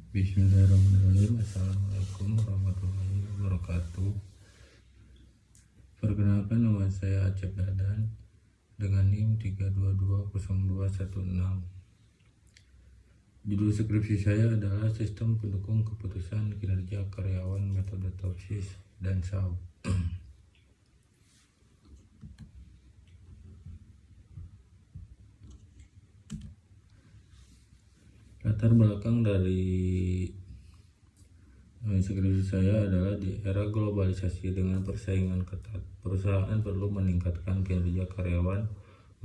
Bismillahirrahmanirrahim. Assalamualaikum warahmatullahi wabarakatuh. Perkenalkan, nama saya Acep Dadan dengan NIM 3220216. Judul skripsi saya adalah Sistem Pendukung Keputusan Kinerja Karyawan Metode Topsis dan SAW. Latar belakang dari skripsi saya adalah di era globalisasi dengan persaingan ketat, perusahaan perlu meningkatkan kinerja karyawan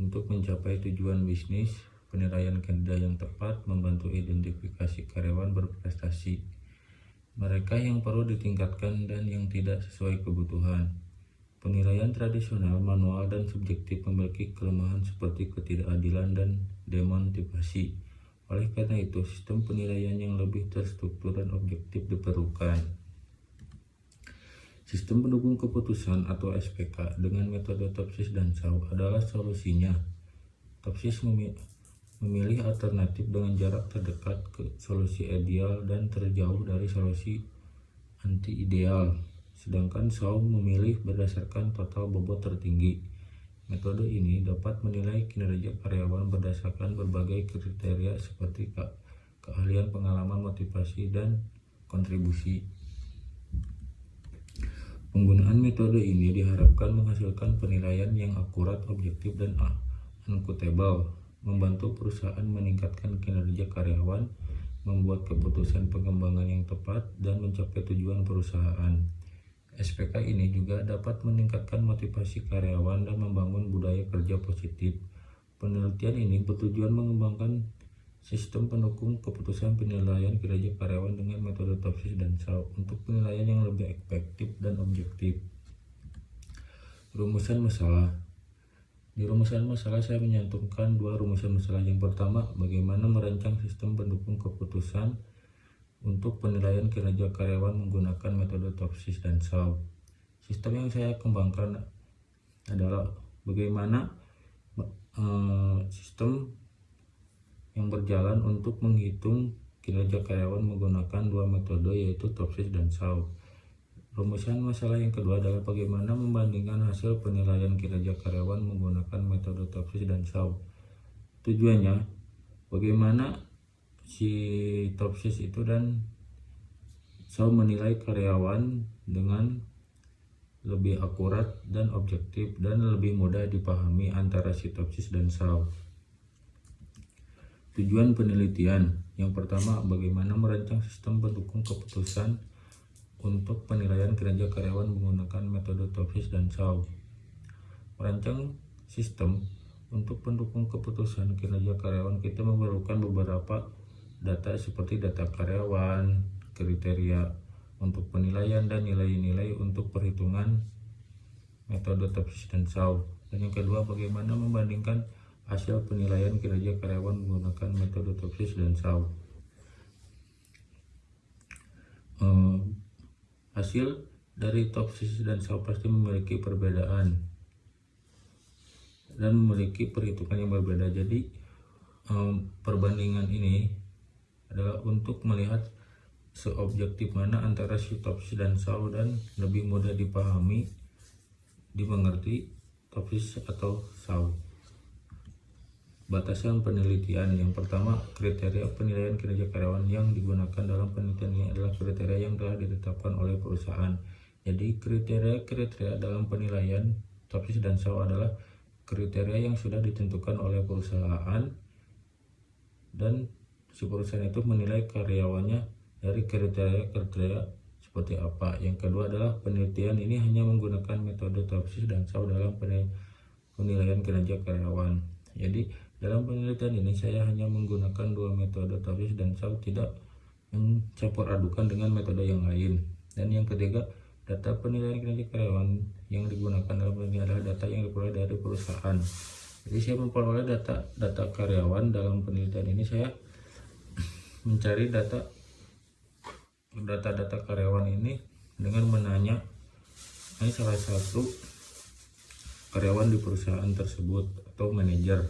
untuk mencapai tujuan bisnis. Penilaian kinerja yang tepat membantu identifikasi karyawan berprestasi, mereka yang perlu ditingkatkan dan yang tidak sesuai kebutuhan. Penilaian tradisional, manual, dan subjektif memiliki kelemahan seperti ketidakadilan dan demotivasi. Oleh karena itu, sistem penilaian yang lebih terstruktur dan objektif diperlukan. Sistem pendukung keputusan atau SPK dengan metode Topsis dan SAW adalah solusinya. Topsis memilih alternatif dengan jarak terdekat ke solusi ideal dan terjauh dari solusi anti-ideal, sedangkan SAW memilih berdasarkan total bobot tertinggi. Metode ini dapat menilai kinerja karyawan berdasarkan berbagai kriteria seperti keahlian, pengalaman, motivasi, dan kontribusi. Penggunaan metode ini diharapkan menghasilkan penilaian yang akurat, objektif, dan akuntabel, membantu perusahaan meningkatkan kinerja karyawan, membuat keputusan pengembangan yang tepat, dan mencapai tujuan perusahaan. SPK ini juga dapat meningkatkan motivasi karyawan dan membangun budaya kerja positif. Penelitian ini bertujuan mengembangkan sistem pendukung keputusan penilaian kinerja karyawan dengan metode Topsis dan SAW untuk penilaian yang lebih efektif dan objektif. Rumusan masalah. Di rumusan masalah saya menyantumkan dua rumusan masalah. Yang pertama, bagaimana merancang sistem pendukung keputusan untuk penilaian kinerja karyawan menggunakan metode Topsis dan SAW. Sistem yang saya kembangkan adalah bagaimana sistem yang berjalan untuk menghitung kinerja karyawan menggunakan dua metode, yaitu Topsis dan SAW. Rumusan masalah yang kedua adalah bagaimana membandingkan hasil penilaian kinerja karyawan menggunakan metode Topsis dan SAW. Tujuannya bagaimana si Topsis itu dan SAW menilai karyawan dengan lebih akurat dan objektif dan lebih mudah dipahami antara si Topsis dan SAW. Tujuan penelitian yang pertama, bagaimana merancang sistem pendukung keputusan untuk penilaian kinerja karyawan menggunakan metode Topsis dan SAW. Merancang sistem untuk pendukung keputusan kinerja karyawan, kita memerlukan beberapa data seperti data karyawan, kriteria untuk penilaian, dan nilai-nilai untuk perhitungan metode Topsis dan SAW. Dan yang kedua, bagaimana membandingkan hasil penilaian kinerja karyawan menggunakan metode Topsis dan SAW. Hasil dari Topsis dan SAW pasti memiliki perbedaan dan memiliki perhitungan yang berbeda. Jadi perbandingan ini adalah untuk melihat seobjektif mana antara si Topsis dan SAW dan lebih mudah dipahami, dimengerti Topsis atau SAW. Batasan penelitian yang pertama, kriteria penilaian kinerja karyawan yang digunakan dalam penelitian ini adalah kriteria yang telah ditetapkan oleh perusahaan. Jadi kriteria dalam penilaian Topsis dan SAW adalah kriteria yang sudah ditentukan oleh perusahaan dan si perusahaan itu menilai karyawannya dari kriteria seperti apa. Yang kedua adalah penelitian ini hanya menggunakan metode Topsis dan SAW dalam penilaian kinerja karyawan. Jadi dalam penelitian ini saya hanya menggunakan dua metode Topsis dan SAW, tidak mencampur adukan dengan metode yang lain. Dan yang ketiga, data penilaian kinerja karyawan yang digunakan dalam penelitian adalah data yang diperoleh dari perusahaan. Jadi saya memperoleh data karyawan dalam penelitian ini. Saya mencari data karyawan ini dengan menanya, ini salah satu karyawan di perusahaan tersebut atau manajer.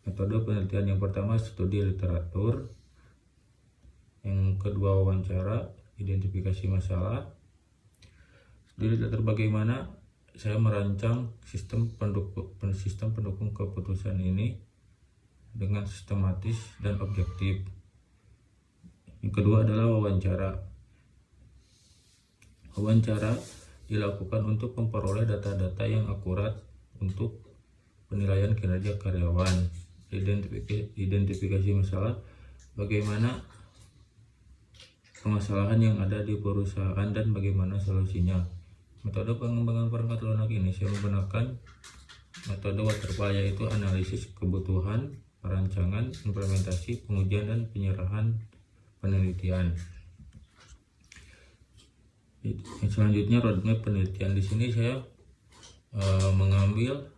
Metode penelitian yang pertama, studi literatur. Yang kedua, wawancara, identifikasi masalah. Dilihat bagaimana saya merancang sistem pendukung keputusan ini dengan sistematis dan objektif. Yang kedua adalah wawancara. Wawancara dilakukan untuk memperoleh data-data yang akurat untuk penilaian kinerja karyawan. Identifikasi masalah, bagaimana permasalahan yang ada di perusahaan dan bagaimana solusinya. Metode pengembangan perangkat lunak ini saya menggunakan metode waterfall, yaitu analisis kebutuhan, perancangan, implementasi, pengujian, dan penyerahan penelitian. Selanjutnya, roadmap penelitian. Di sini saya mengambil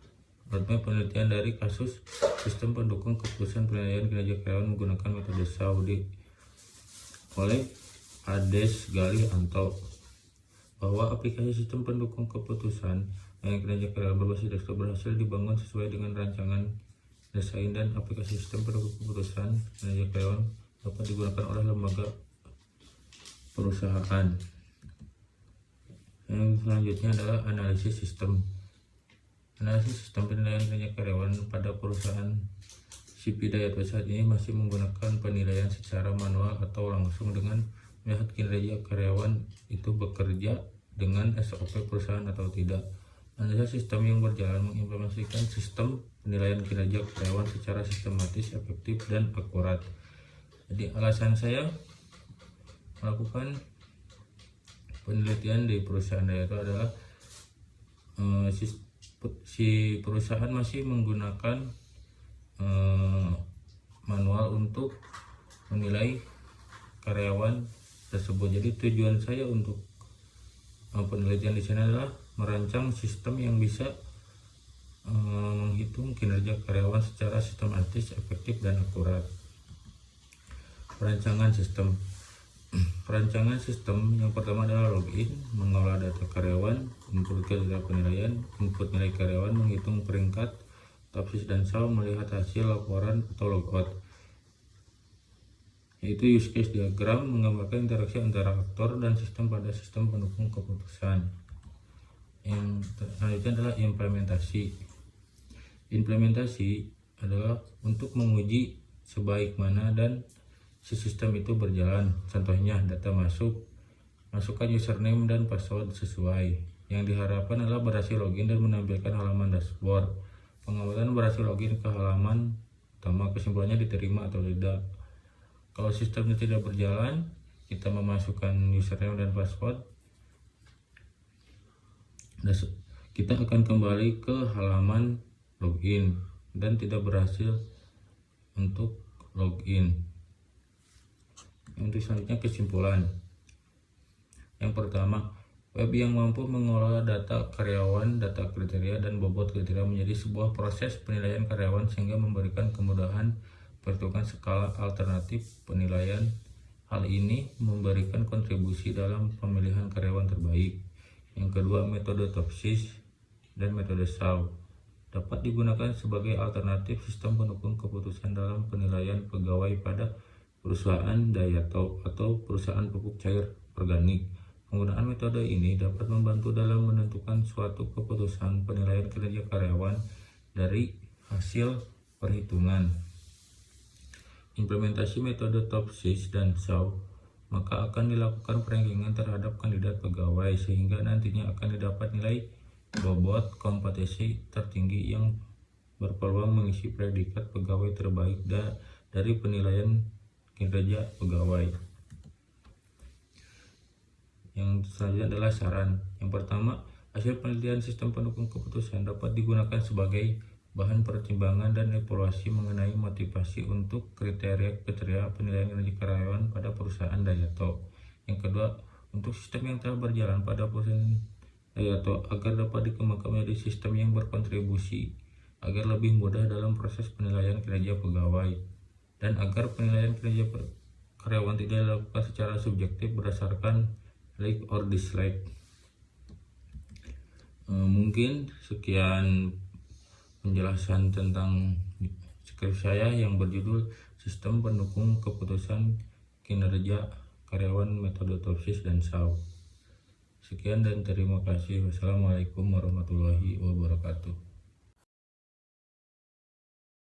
roadmap penelitian dari kasus sistem pendukung keputusan penilaian kinerja karyawan menggunakan metode Saudi oleh Ades Gali Anto, bahwa aplikasi sistem pendukung keputusan yang kinerja karyawan berbasis desktop berhasil dibangun sesuai dengan rancangan desain, dan aplikasi sistem pendukung keputusan kinerja karyawan dapat digunakan oleh lembaga perusahaan. Yang selanjutnya adalah analisis sistem. Analisis sistem penilaian kinerja karyawan pada perusahaan CP Dayatwa saat ini masih menggunakan penilaian secara manual atau langsung dengan melihat kinerja karyawan itu bekerja dengan SOP perusahaan atau tidak. Analisa sistem yang berjalan mengimplementasikan sistem penilaian kinerja karyawan secara sistematis, efektif, dan akurat. Jadi alasan saya melakukan penelitian di perusahaan itu adalah si perusahaan masih menggunakan manual untuk menilai karyawan tersebut. Jadi tujuan saya untuk penelitian di sana adalah merancang sistem yang bisa menghitung kinerja karyawan secara sistematis, efektif, dan akurat. Perancangan sistem. Perancangan sistem yang pertama adalah login, mengolah data karyawan, input data penilaian, input nilai karyawan, menghitung peringkat, topsis dan SAW, melihat hasil laporan atau logout. Yaitu use case diagram, menggambarkan interaksi antara aktor dan sistem pada sistem pendukung keputusan. Yang selanjutnya adalah implementasi. Implementasi adalah untuk menguji sebaik mana dan si sistem itu berjalan. Contohnya, data masukkan username dan password sesuai. Yang diharapkan adalah berhasil login dan menampilkan halaman dashboard. Pengamatan berhasil login ke halaman utama, kesimpulannya diterima atau tidak. Kalau sistemnya tidak berjalan, kita memasukkan username dan password, kita akan kembali ke halaman login dan tidak berhasil untuk login. Untuk selanjutnya, kesimpulan. Yang pertama, web yang mampu mengolah data karyawan, data kriteria, dan bobot kriteria menjadi sebuah proses penilaian karyawan sehingga memberikan kemudahan perhitungan skala alternatif penilaian. Hal ini memberikan kontribusi dalam pemilihan karyawan terbaik. Yang kedua, metode topsis dan metode SAW dapat digunakan sebagai alternatif sistem pendukung keputusan dalam penilaian pegawai pada perusahaan Dayatwa atau perusahaan pupuk cair organik. Penggunaan metode ini dapat membantu dalam menentukan suatu keputusan penilaian kinerja karyawan dari hasil perhitungan. Implementasi metode topsis dan SAW, maka akan dilakukan perankingan terhadap kandidat pegawai sehingga nantinya akan didapat nilai bobot kompetensi tertinggi yang berpeluang mengisi predikat pegawai terbaik dari penilaian kinerja pegawai. Yang selanjutnya adalah saran. Yang pertama, hasil penelitian sistem pendukung keputusan dapat digunakan sebagai bahan pertimbangan dan evaluasi mengenai motivasi untuk kriteria penilaian kinerja karyawan pada perusahaan Dayatwa. Yang kedua, untuk sistem yang telah berjalan pada perusahaan Dayatwa agar dapat dikembangkan menjadi sistem yang berkontribusi agar lebih mudah dalam proses penilaian kinerja pegawai, dan agar penilaian kinerja karyawan tidak dilakukan secara subjektif berdasarkan like or dislike. Mungkin sekian penjelasan tentang skrip saya yang berjudul Sistem Pendukung Keputusan Kinerja karyawan, metode TOPSIS, dan SAW. Sekian dan terima kasih. Wassalamualaikum warahmatullahi wabarakatuh.